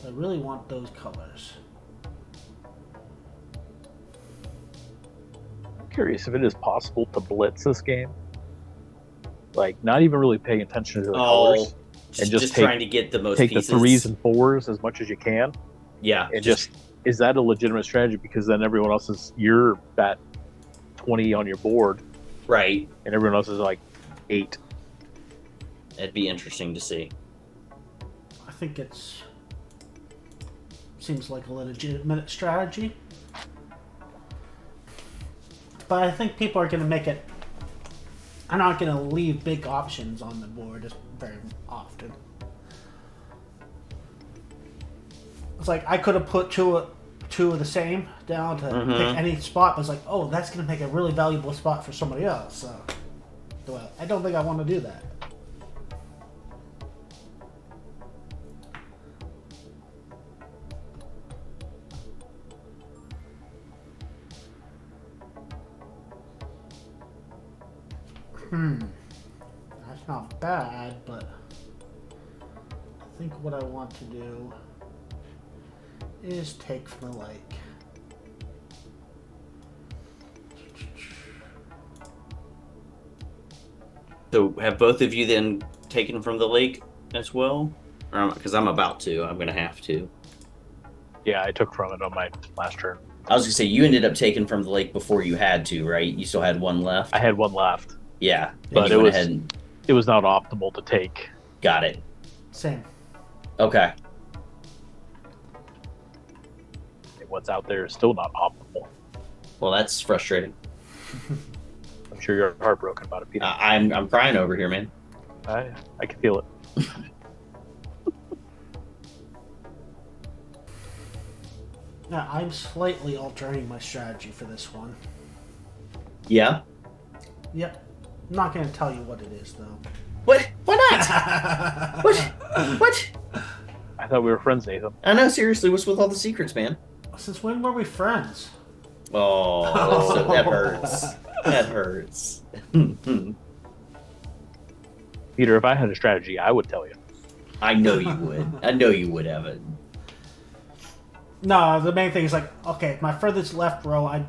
I really want those colors. I'm curious if it is possible to blitz this game. Like, not even really paying attention to the colors. And just trying to get the most pieces. The 3s and 4s as much as you can. Yeah. And is that a legitimate strategy? Because then everyone else you're at 20 on your board. Right. And everyone else is like 8. It'd be interesting to see. I think seems like a legitimate strategy. But I think people are going to make it. I'm not going to leave big options on the board very often. It's like I could have put two of the same down to pick any spot, but it's like, oh, that's going to make a really valuable spot for somebody else. So I don't think I want to do that. That's not bad, but I think what I want to do is take from the lake. So have both of you then taken from the lake as well? Because I'm about to. I'm going to have to. Yeah, I took from it on my last turn. I was going to say, you ended up taking from the lake before you had to, right? You still had one left? I had one left. Yeah. But it was not optimal to take. Got it. Same. Okay. What's out there is still not optimal. Well, that's frustrating. I'm sure you're heartbroken about it, Peter. I'm crying over here, man. I can feel it. Now, I'm slightly altering my strategy for this one. Yeah? Yep. I'm not going to tell you what it is, though. What? Why not? What? I thought we were friends, Nathan. I know, seriously, what's with all the secrets, man? Since when were we friends? Oh, that hurts. That hurts. Peter, if I had a strategy, I would tell you. I know you would. I know you would, Evan. No, the main thing is like, okay, my furthest left row, I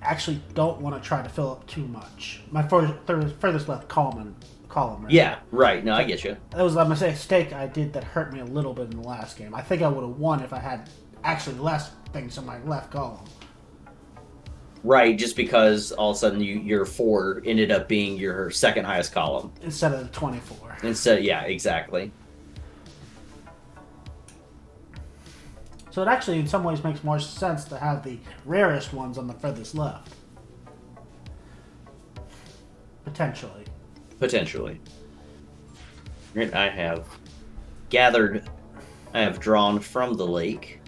actually don't want to try to fill up too much. My furthest left column. Right? Yeah, right. No, I get you. That was a mistake I did that hurt me a little bit in the last game. I think I would have won if I had actually less things in my left column. Right, just because all of a sudden your 4 ended up being your second highest column. Instead of 24. Yeah, exactly. So it actually, in some ways, makes more sense to have the rarest ones on the furthest left. Potentially. Right, I have drawn from the lake.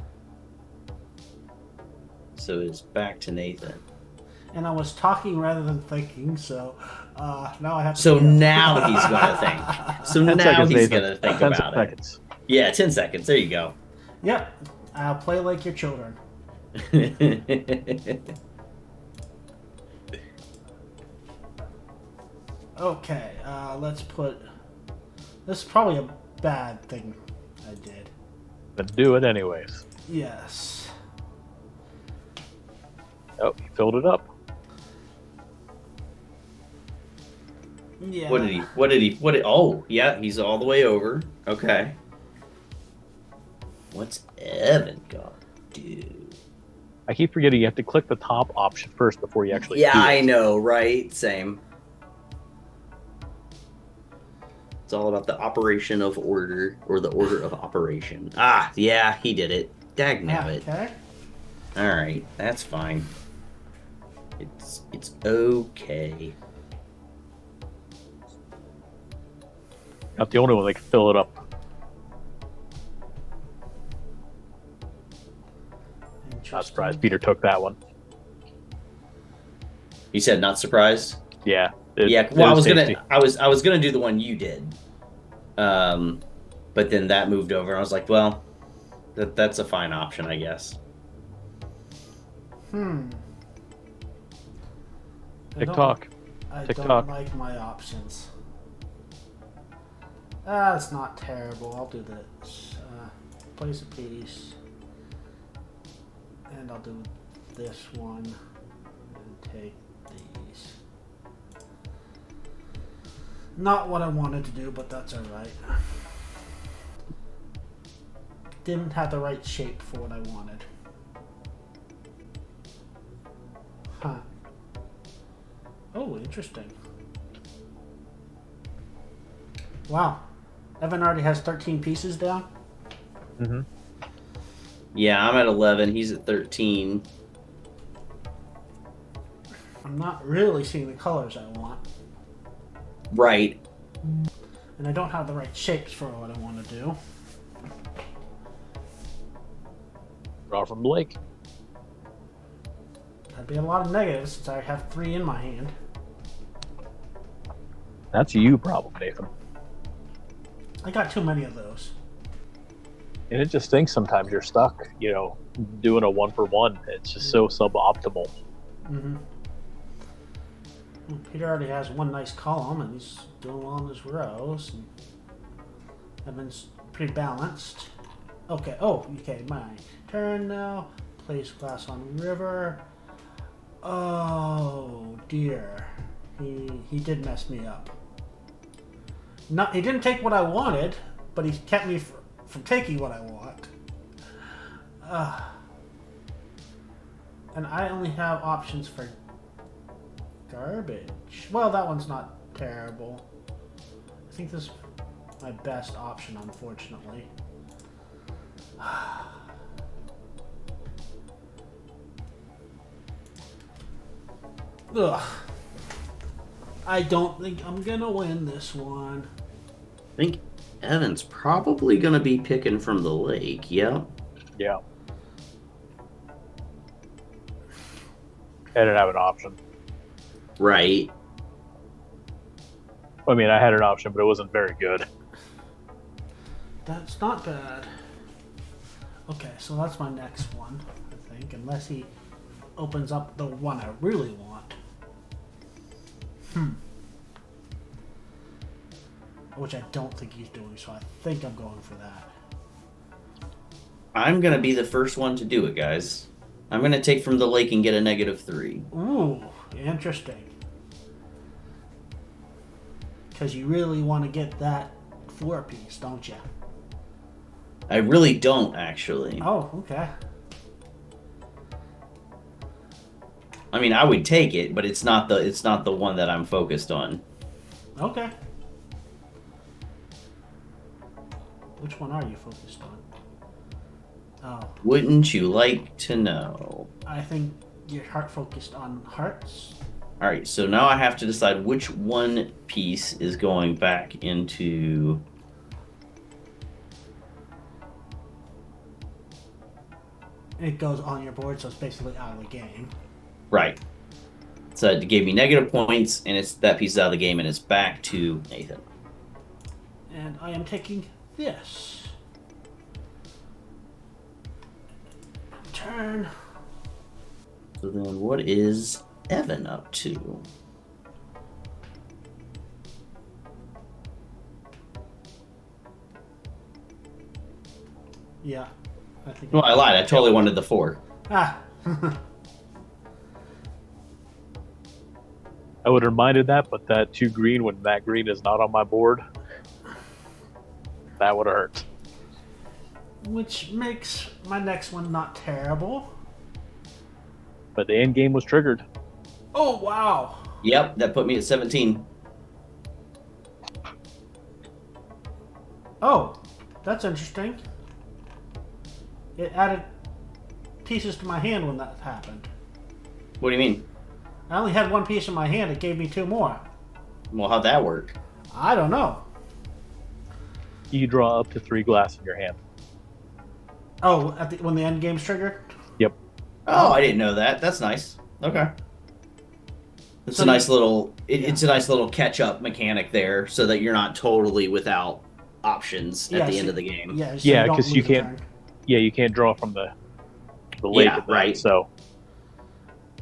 So it's back to Nathan. And I was talking rather than thinking, so now I have to... So now he's going to think. So now he's going to think 10 about seconds. it. Yeah, 10 seconds. There you go. Yep. I'll play like your children. Okay, let's put... This is probably a bad thing I did. But do it anyways. Yes. Oh, you filled it up. Yeah. Oh, yeah, he's all the way over. Okay. What's Evan got to do? I keep forgetting you have to click the top option first before you actually do it. I know, right? Same. It's all about the operation of order, or the order of operation. Ah, yeah, he did it. Dagnabbit. Okay. All right, that's fine. It's okay. Not the only one that can fill it up. Not surprised Peter took that one. You said not surprised? Yeah. Yeah. Well, I was gonna do the one you did, but then that moved over. And I was like, well, that's a fine option, I guess. TikTok. I TikTok. don't like my options. That's not terrible. I'll do this. Place a piece. And I'll do this one. And take these. Not what I wanted to do, but that's alright. Didn't have the right shape for what I wanted. Huh. Oh, interesting. Wow. Evan already has 13 pieces down? Mm-hmm. Yeah, I'm at 11. He's at 13. I'm not really seeing the colors I want. Right. And I don't have the right shapes for what I want to do. Draw from Blake. That'd be a lot of negatives since I have 3 in my hand. That's you problem, Nathan. I got too many of those. And it just stinks sometimes you're stuck, doing a 1-for-1. It's just so suboptimal. Mm-hmm. Well, Peter already has one nice column and he's doing well in his rows. And Evan's pretty balanced. Okay, my turn now. Place glass on river. Oh dear. He did mess me up. He didn't take what I wanted, but he kept me from taking what I want. And I only have options for garbage. Well, that one's not terrible. I think this is my best option, unfortunately. Ugh. I don't think I'm gonna win this one. I think Evan's probably going to be picking from the lake. Yep. Yeah. I didn't have an option. Right. I mean, I had an option, but it wasn't very good. That's not bad. Okay, so that's my next one, I think. Unless he opens up the one I really want. Which I don't think he's doing, so I think I'm going for that. I'm going to be the first one to do it, guys. I'm going to take from the lake and get a -3. Ooh, interesting. Because you really want to get that 4-piece, don't you? I really don't, actually. Oh, okay. I mean, I would take it, but it's not the one that I'm focused on. Okay. Which one are you focused on? Oh, Wouldn't you like to know? I think you're heart focused on hearts. All right, so now I have to decide which one piece is going back into. It goes on your board, so it's basically out of the game. Right. So it gave me negative points, and it's that piece is out of the game, and it's back to Nathan. And I am taking this. Turn. So then what is Evan up to? Yeah. I think. No, I lied. I totally wanted the 4. Ah. I would have reminded that, but that 2 green when that green is not on my board, that would have hurt. Which makes my next one not terrible. But the end game was triggered. Oh, wow. Yep, that put me at 17. Oh, that's interesting. It added pieces to my hand when that happened. What do you mean? I only had 1 piece in my hand. It gave me 2 more. Well, how'd that work? I don't know. You draw up to 3 glass in your hand. Oh, when the end game's triggered? Yep. Oh, I didn't know that. That's nice. Okay. It's So a nice little. It's a nice little catch-up mechanic there, so that you're not totally without options at the end of the game. Yeah, so Yeah, don't 'cause you lose a can't- turn. Yeah, you can't draw from the lake. Yeah, at that, right. So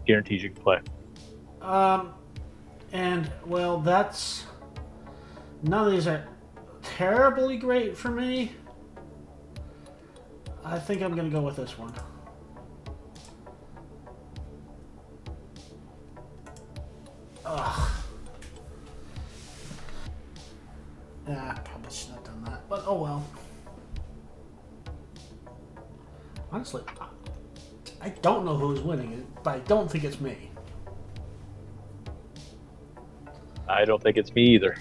guarantees you can play. And well, that's none of these are terribly great for me. I think I'm gonna go with this one. Ugh. Yeah, I probably should have done that, but oh well. Honestly, I don't know who's winning it, but I don't think it's me. I don't think it's me either.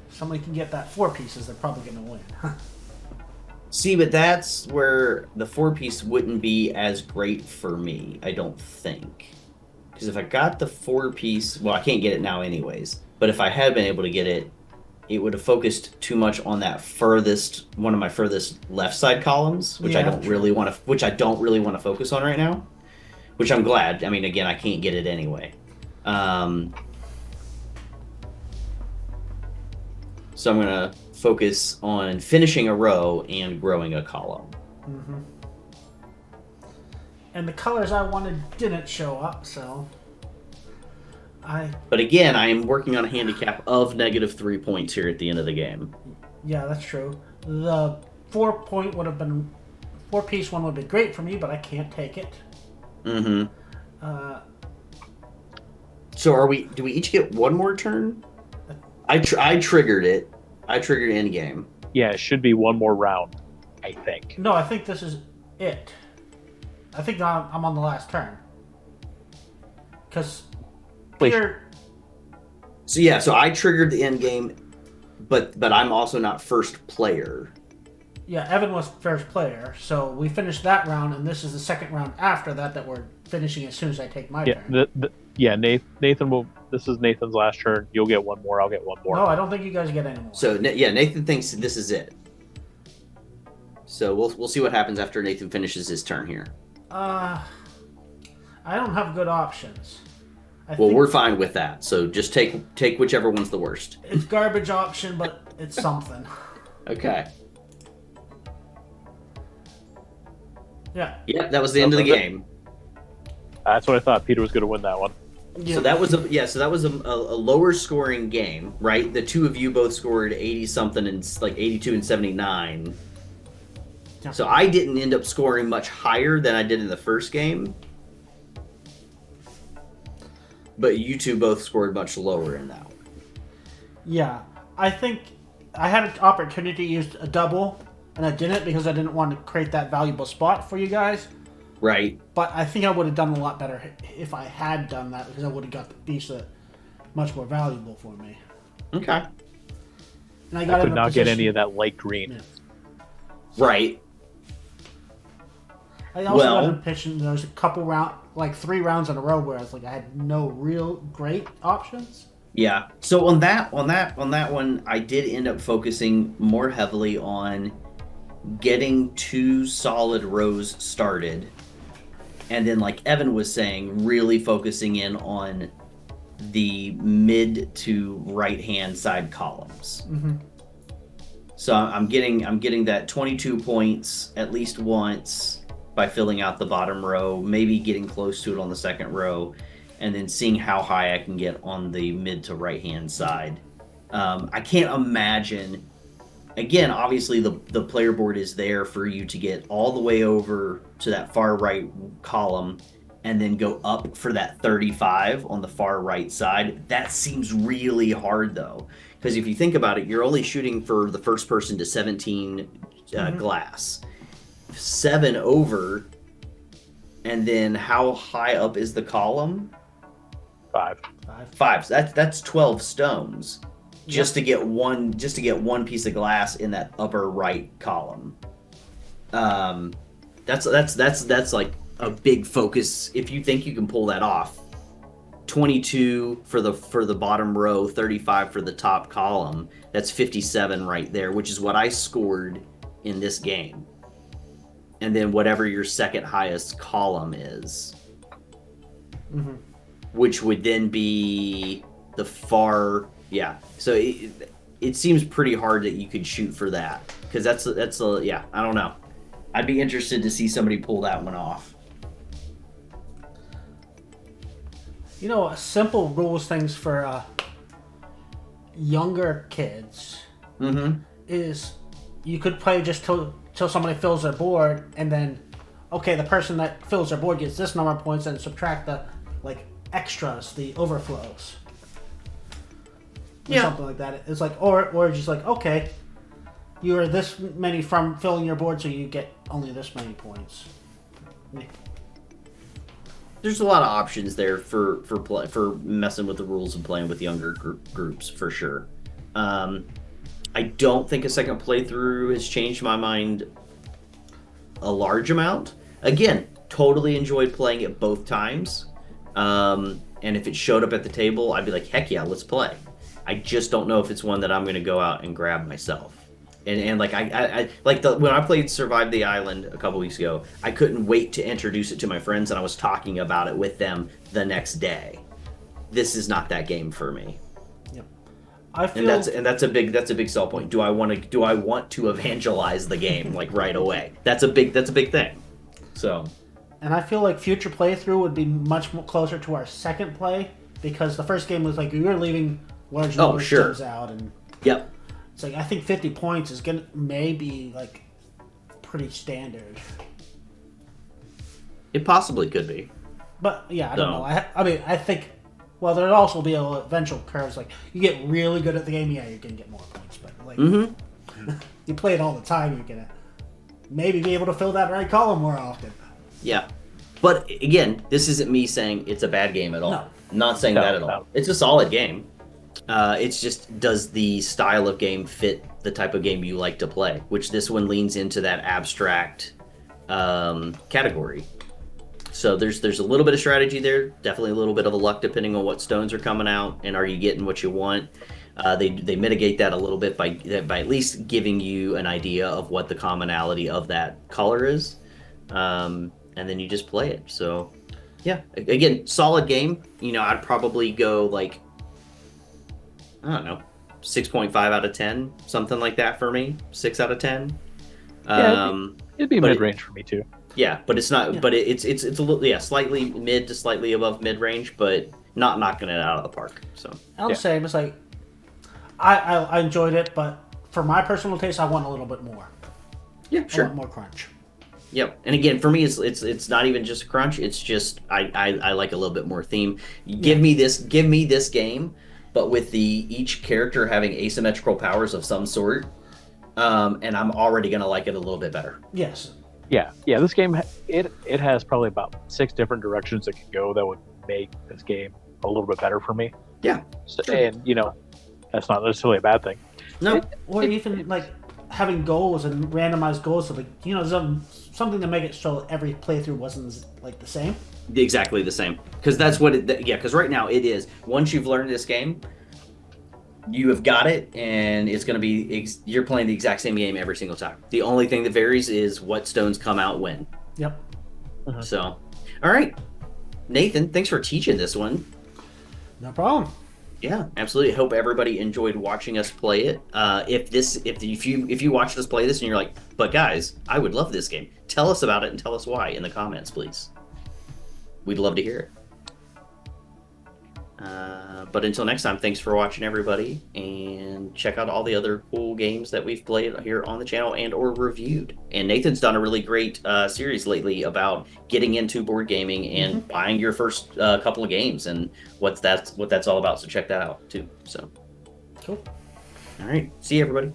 If somebody can get that 4 pieces, they're probably gonna win. See, but that's where the 4-piece wouldn't be as great for me, I don't think. Because if I got the 4-piece, well, I can't get it now anyways. But if I had been able to get it, it would have focused too much on that one of my furthest left side columns, which I don't really want to focus on right now. Which I'm glad. I mean, again, I can't get it anyway. So I'm gonna focus on finishing a row and growing a column. Mm-hmm. And the colors I wanted didn't show up, so But again, I am working on a handicap of -3 points here at the end of the game. Yeah, that's true. The 4-point would have been 4-piece one would be great for me, but I can't take it. Mm-hmm. So do we each get one more turn? I triggered it. I triggered end game. Yeah, it should be one more round, I think. No, I think this is it. I think I'm on the last turn. Because Peter... So yeah, so I triggered the end game, but I'm also not first player. Yeah, Evan was first player, so we finished that round, and this is the second round after that we're finishing as soon as I take my turn. Nathan will. This is Nathan's last turn. You'll get one more. I'll get one more. No, I don't think you guys get any more. So yeah, Nathan thinks this is it. So we'll see what happens after Nathan finishes his turn here. I don't have good options. We're fine with that. So just take whichever one's the worst. It's garbage option, but it's something. Okay. Yeah. Yep, that was the end of the game. That's what I thought. Peter was going to win that one. Yeah. So that was a lower scoring game, right? The two of you both scored 80 something and like 82 and 79. Yeah. So I didn't end up scoring much higher than I did in the first game. But you two both scored much lower in that one. Yeah, I think I had an opportunity to use a double, and I didn't because I didn't want to create that valuable spot for you guys. Right. But I think I would have done a lot better if I had done that because I would have got the piece that much more valuable for me. Okay. And I I could not get any of that light green. Yeah. Right. I also got in a position. There was a couple like 3 rounds in a row where I was like, I had no real great options. Yeah. So on that one, I did end up focusing more heavily on getting 2 solid rows started. And then, like Evan was saying, really focusing in on the mid to right hand side columns. Mm-hmm. So I'm getting that 22 points at least once by filling out the bottom row, maybe getting close to it on the second row, and then seeing how high I can get on the mid to right hand side. I can't imagine. Again, obviously the player board is there for you to get all the way over to that far right column and then go up for that 35 on the far right side. That seems really hard though, because if you think about it, you're only shooting for the first person to 17 glass. 7 over, and then how high up is the column? 5. 5. So that's 12 stones. Just to get one piece of glass in that upper right column. That's like a big focus. If you think you can pull that off, 22 for the bottom row, 35 for the top column. That's 57 right there, which is what I scored in this game. And then whatever your second highest column is, which would then be the far. Yeah, so it seems pretty hard that you could shoot for that, because that's yeah, I don't know. I'd be interested to see somebody pull that one off. You know, simple rules things for younger kids is you could play just till somebody fills their board, and then okay, the person that fills their board gets this number of points, and subtract the like extras, the overflows. Or something like that. It's like, or just like, okay, you are this many from filling your board, so you get only this many points. There's a lot of options there for messing with the rules and playing with younger groups for sure. I don't think a second playthrough has changed my mind a large amount. Again, totally enjoyed playing it both times. And if it showed up at the table, I'd be like, heck yeah, let's play. I just don't know if it's one that I'm going to go out and grab myself. And like I when I played Survive the Island a couple weeks ago, I couldn't wait to introduce it to my friends, and I was talking about it with them the next day. This is not that game for me. Yep. I feel, and that's a big sell point. Do I want to evangelize the game like right away? That's a big thing. So. And I feel like future playthrough would be much more closer to our second play, because the first game was like you were leaving large numbers of gems out, and it's like I think 50 points is gonna maybe like pretty standard. It possibly could be, but yeah, I don't know. I mean, I think there'll also be eventual curves. Like you get really good at the game, yeah, you're gonna get more points. But like you play it all the time, you're gonna maybe be able to fill that right column more often. Yeah, but again, this isn't me saying it's a bad game at all. No. Not saying that at all. It's a solid game. It's just, does the style of game fit the type of game you like to play? Which this one leans into that abstract category. So there's a little bit of strategy there, definitely a little bit of a luck depending on what stones are coming out and are you getting what you want. They mitigate that a little bit by at least giving you an idea of what the commonality of that color is, and then you just play it. So yeah, again, solid game. You know, I'd probably go like, I don't know, 6.5 out of 10, something like that for me. 6 out of 10. It'd be mid-range for me too. Yeah, but it's not. Yeah. But it's a little, slightly mid to slightly above mid-range. But not knocking it out of the park. So I'm the same. It's like I enjoyed it, but for my personal taste, I want a little bit more. yeah, I sure. want more crunch. Yep. And again, for me, it's not even just a crunch. It's just I like a little bit more theme. Give me this game, but with each character having asymmetrical powers of some sort, and I'm already gonna like it a little bit better. Yes. Yeah. This game it has probably about 6 different directions it can go that would make this game a little bit better for me. Yeah. So, and that's not necessarily a bad thing. No. Or even like having goals and randomized goals, so like something to make it so every playthrough wasn't like the same. Exactly the same. Because that's what it. Yeah. Because right now it is. Once you've learned this game, you have got it, and it's going to be you're playing the exact same game every single time. The only thing that varies is what stones come out when. Yep. So, all right, Nathan, thanks for teaching this one. No problem. Yeah, absolutely. Hope everybody enjoyed watching us play it. If you watched us play this and you're like, but guys, I would love this game. Tell us about it and tell us why in the comments, please. We'd love to hear it. But until next time, thanks for watching, everybody, and check out all the other cool games that we've played here on the channel and or reviewed. And Nathan's done a really great series lately about getting into board gaming and buying your first couple of games and what that's all about. So check that out too. So, Cool. all right, see you, everybody.